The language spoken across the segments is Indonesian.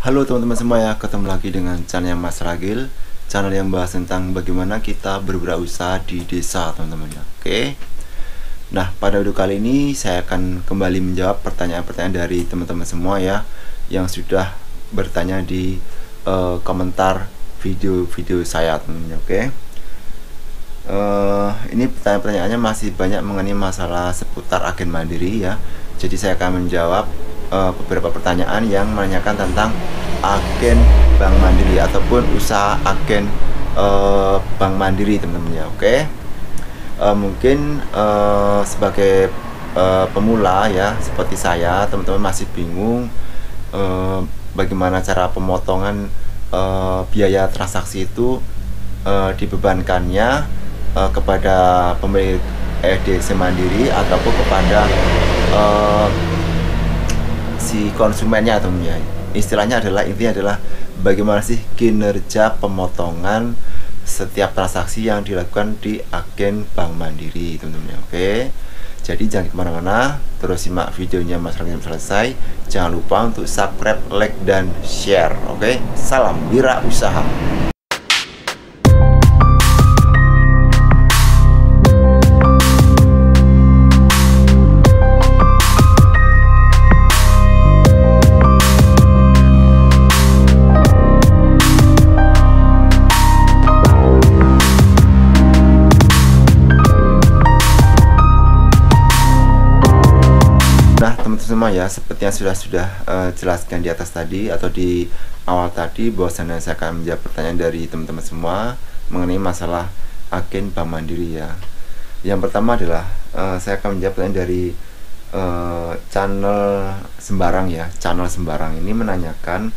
Halo teman-teman semua ya, ketemu lagi dengan channel Mas Ragil, channel yang bahas tentang bagaimana kita berwirausaha di desa teman-teman ya. Oke. Nah, pada video kali ini saya akan kembali menjawab pertanyaan-pertanyaan dari teman-teman semua ya, yang sudah bertanya di komentar video-video saya teman-teman. Oke. Ini pertanyaan-pertanyaannya masih banyak mengenai masalah seputar agen mandiri ya. Jadi saya akan menjawab beberapa pertanyaan yang menanyakan tentang agen bank mandiri ataupun usaha agen bank mandiri teman-teman ya. Oke. Mungkin sebagai pemula ya seperti saya, teman-teman masih bingung bagaimana cara pemotongan biaya transaksi itu dibebankannya kepada pemilik EDC mandiri ataupun kepada si konsumennya teman-teman ya. Istilahnya adalah, intinya adalah bagaimana sih kinerja pemotongan setiap transaksi yang dilakukan di agen bank mandiri teman-teman ya. Oke, jadi jangan kemana-mana, terus simak videonya Mas Ragil sampai selesai. Jangan lupa untuk subscribe, like, dan share. Oke, salam wirausaha. Semua ya, seperti yang sudah jelaskan di atas tadi atau di awal tadi, bahwasannya saya akan menjawab pertanyaan dari teman-teman semua mengenai masalah agen bank mandiri ya. Yang pertama adalah saya akan menjawab pertanyaan dari channel sembarang ya. Channel sembarang ini menanyakan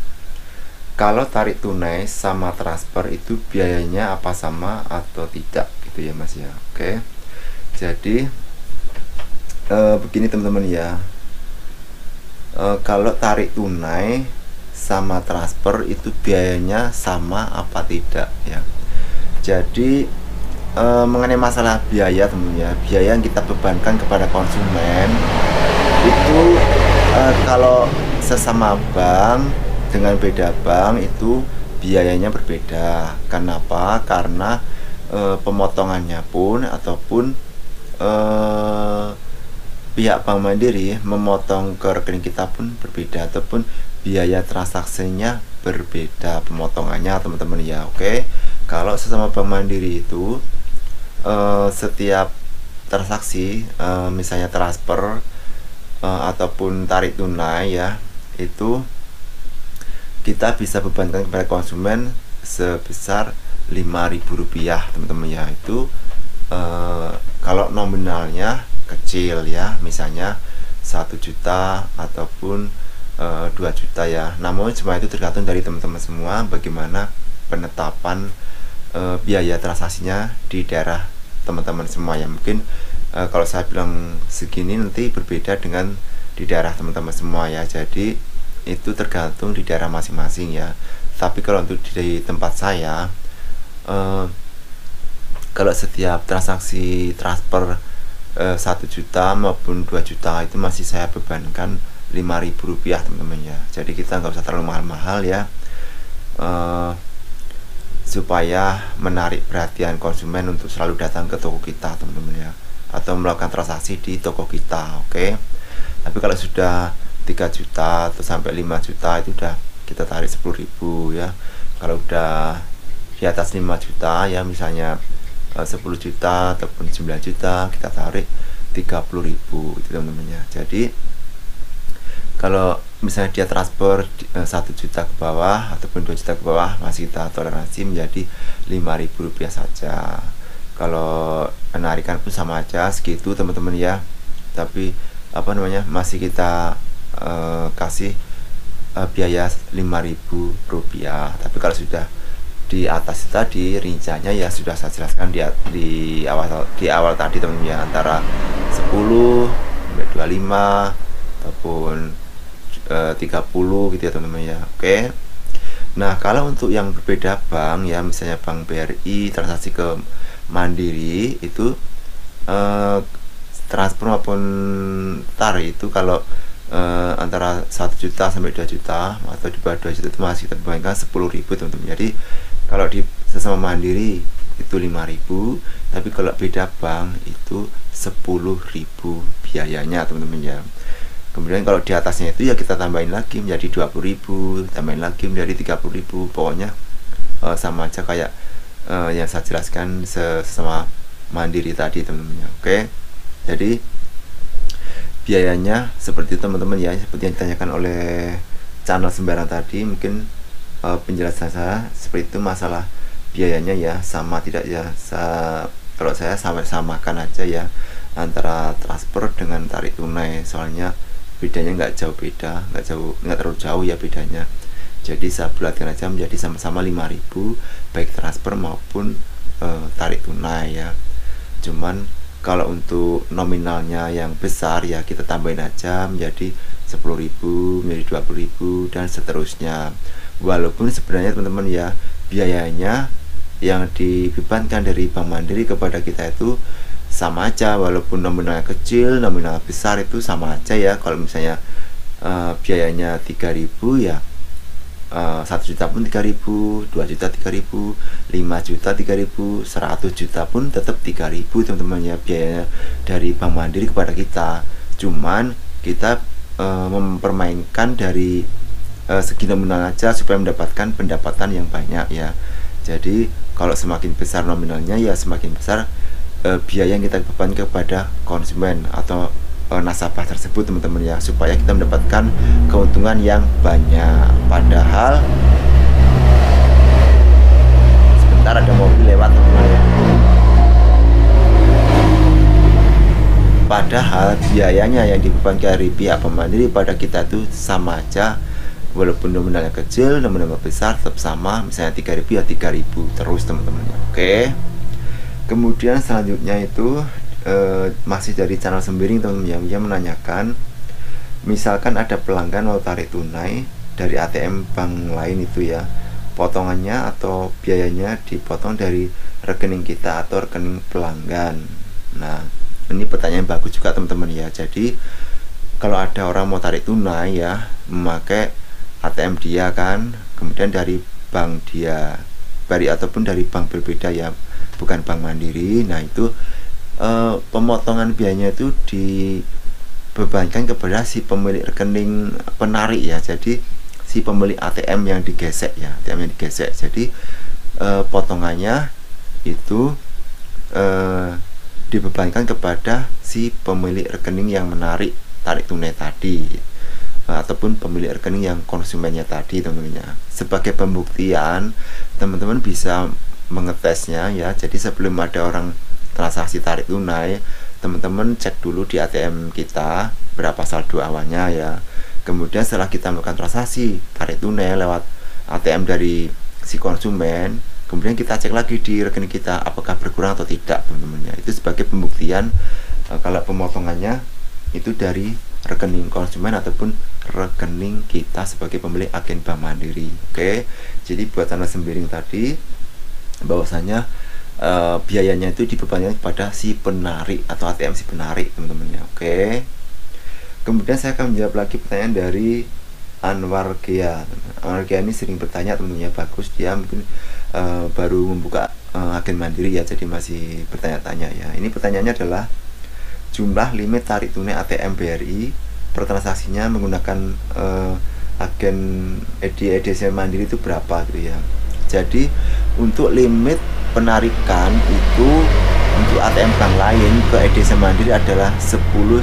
kalau tarik tunai sama transfer itu biayanya apa sama atau tidak gitu ya Mas ya. Oke, jadi begini teman-teman ya. Kalau tarik tunai sama transfer itu biayanya sama apa tidak ya. Jadi mengenai masalah biaya teman ya, biaya yang kita bebankan kepada konsumen itu kalau sesama bank dengan beda bank itu biayanya berbeda. Kenapa? Karena pemotongannya pun ataupun pihak bank mandiri memotong ke rekening kita pun berbeda, ataupun biaya transaksinya berbeda pemotongannya teman-teman ya. Oke, kalau sesama bank mandiri itu setiap transaksi misalnya transfer ataupun tarik tunai ya, itu kita bisa bebankan kepada konsumen sebesar Rp5.000 teman-teman ya. Itu kalau nominalnya kecil ya, misalnya 1 juta ataupun 2 juta ya. Namun semua itu tergantung dari teman-teman semua bagaimana penetapan biaya transaksinya di daerah teman-teman semua ya. Mungkin kalau saya bilang segini nanti berbeda dengan di daerah teman-teman semua ya. Jadi itu tergantung di daerah masing-masing ya. Tapi kalau untuk di tempat saya, kalau setiap transaksi transfer 1 juta maupun 2 juta itu masih saya bebankan Rp5.000 teman-teman ya. Jadi kita nggak usah terlalu mahal-mahal ya, supaya menarik perhatian konsumen untuk selalu datang ke toko kita teman-teman ya, atau melakukan transaksi di toko kita. Oke. Tapi kalau sudah 3 juta atau sampai 5 juta itu udah kita tarik 10.000 ya. Kalau udah di atas 5 juta ya, misalnya 10 juta ataupun 9 juta, kita tarik 30.000 itu teman-teman ya. Jadi kalau misalnya dia transfer 1 juta ke bawah ataupun 2 juta ke bawah, masih kita toleransi menjadi Rp5.000 saja. Kalau penarikan pun sama aja segitu teman-teman ya. Tapi masih kita kasih biaya Rp5.000. Tapi kalau sudah di atas tadi rinciannya ya sudah saya jelaskan di awal tadi teman-teman ya, antara 10 sampai 25 ataupun 30 gitu ya teman-teman ya. Oke. Nah, kalau untuk yang berbeda bank ya, misalnya bank BRI transaksi ke Mandiri itu transfer maupun tarik itu kalau antara 1 juta sampai 2 juta atau di bawah 2 juta itu masih kita bebankan 10.000 teman-teman. Jadi kalau di sesama mandiri itu 5.000, tapi kalau beda bank itu 10.000 biayanya teman-teman ya. Kemudian kalau di atasnya itu ya kita tambahin lagi menjadi 20.000, tambahin lagi menjadi 30.000. Pokoknya sama aja kayak yang saya jelaskan sesama mandiri tadi teman-teman ya. Oke, jadi biayanya seperti teman-teman ya, seperti yang ditanyakan oleh channel sembarang tadi. Mungkin penjelasan saya seperti itu masalah biayanya ya, sama tidak ya. Kalau saya samakan aja ya antara transfer dengan tarik tunai, soalnya bedanya nggak terlalu jauh ya bedanya. Jadi saya bulatkan aja menjadi sama-sama 5.000 baik transfer maupun tarik tunai ya. Cuman kalau untuk nominalnya yang besar ya kita tambahin aja menjadi 10.000, menjadi 20.000 dan seterusnya. Walaupun sebenarnya teman-teman ya, biayanya yang dibebankan dari Bank Mandiri kepada kita itu sama aja, walaupun nominalnya kecil, nominal besar itu sama aja ya. Kalau misalnya biayanya 3.000 ya 1 juta pun 3.000, 2 juta 3.000, 5 juta 3.000, 100 juta pun tetap 3.000 teman-teman ya, biaya dari Bank Mandiri kepada kita. Cuman kita mempermainkan dari segi nominal aja supaya mendapatkan pendapatan yang banyak ya. Jadi kalau semakin besar nominalnya ya semakin besar biaya yang kita beban kepada konsumen atau nasabah tersebut teman-teman ya, supaya kita mendapatkan keuntungan yang banyak. Padahal sebentar ada mobil lewat teman-teman ya. Padahal biayanya yang dibebankan dari pihak Bank Mandiri pada kita itu sama aja, walaupun nominalnya kecil, nominalnya besar tetap sama. Misalnya 3.000 ya 3.000 terus teman-teman ya. Oke. Kemudian selanjutnya itu masih dari channel Sembiring teman-teman yang menanyakan, misalkan ada pelanggan mau tarik tunai dari ATM bank lain itu ya, potongannya atau biayanya dipotong dari rekening kita atau rekening pelanggan. Nah, ini pertanyaan bagus juga teman-teman ya. Jadi kalau ada orang mau tarik tunai ya, memakai ATM dia kan, kemudian dari bank dia ataupun dari bank berbeda ya, bukan Bank Mandiri. Nah itu pemotongan biayanya itu dibebankan kepada si pemilik rekening penarik ya. Jadi si pemilik ATM yang digesek ya, ATM yang digesek. Jadi potongannya itu dibebankan kepada si pemilik rekening yang menarik tarik tunai tadi, ataupun pemilik rekening yang konsumennya tadi teman-teman ya. Sebagai pembuktian teman-teman bisa mengetesnya ya. Jadi sebelum ada orang transaksi tarik tunai, teman-teman cek dulu di ATM kita berapa saldo awalnya ya. Kemudian setelah kita melakukan transaksi tarik tunai lewat ATM dari si konsumen, kemudian kita cek lagi di rekening kita apakah berkurang atau tidak teman-teman ya. Itu sebagai pembuktian kalau pemotongannya itu dari rekening konsumen ataupun rekening kita sebagai pemilik agen Bank Mandiri. Oke, jadi buat channel Sembiring tadi bahwasanya biayanya itu dibebankan kepada si penarik atau ATM si penarik teman-teman ya. Oke, kemudian saya akan menjawab lagi pertanyaan dari Anwar Gia. Anwar Gia ini sering bertanya teman-teman ya, bagus dia mungkin baru membuka agen Mandiri ya, jadi masih bertanya-tanya ya. Ini pertanyaannya adalah jumlah limit tarik tunai ATM BRI per transaksinya menggunakan agen EDC Mandiri itu berapa gitu ya. Jadi untuk limit penarikan itu untuk ATM bank lain ke EDC Mandiri adalah 10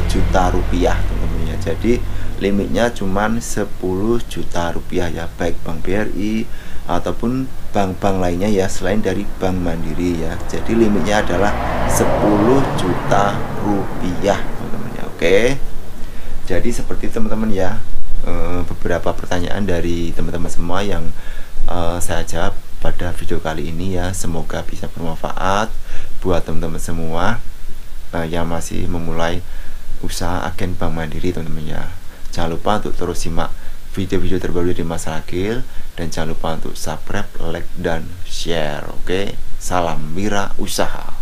juta rupiah teman-teman ya. Jadi limitnya cuman 10 juta rupiah ya, baik Bank BRI ataupun bank-bank lainnya ya selain dari Bank Mandiri ya. Jadi limitnya adalah 10 juta rupiah teman-teman ya. Oke, jadi seperti teman-teman ya, beberapa pertanyaan dari teman-teman semua yang saya jawab pada video kali ini ya. Semoga bisa bermanfaat buat teman-teman semua yang masih memulai usaha agen Bank Mandiri teman-teman ya. Jangan lupa untuk terus simak video-video terbaru dari Mas Ragil, dan jangan lupa untuk subscribe, like, dan share. Oke, salam wira usaha.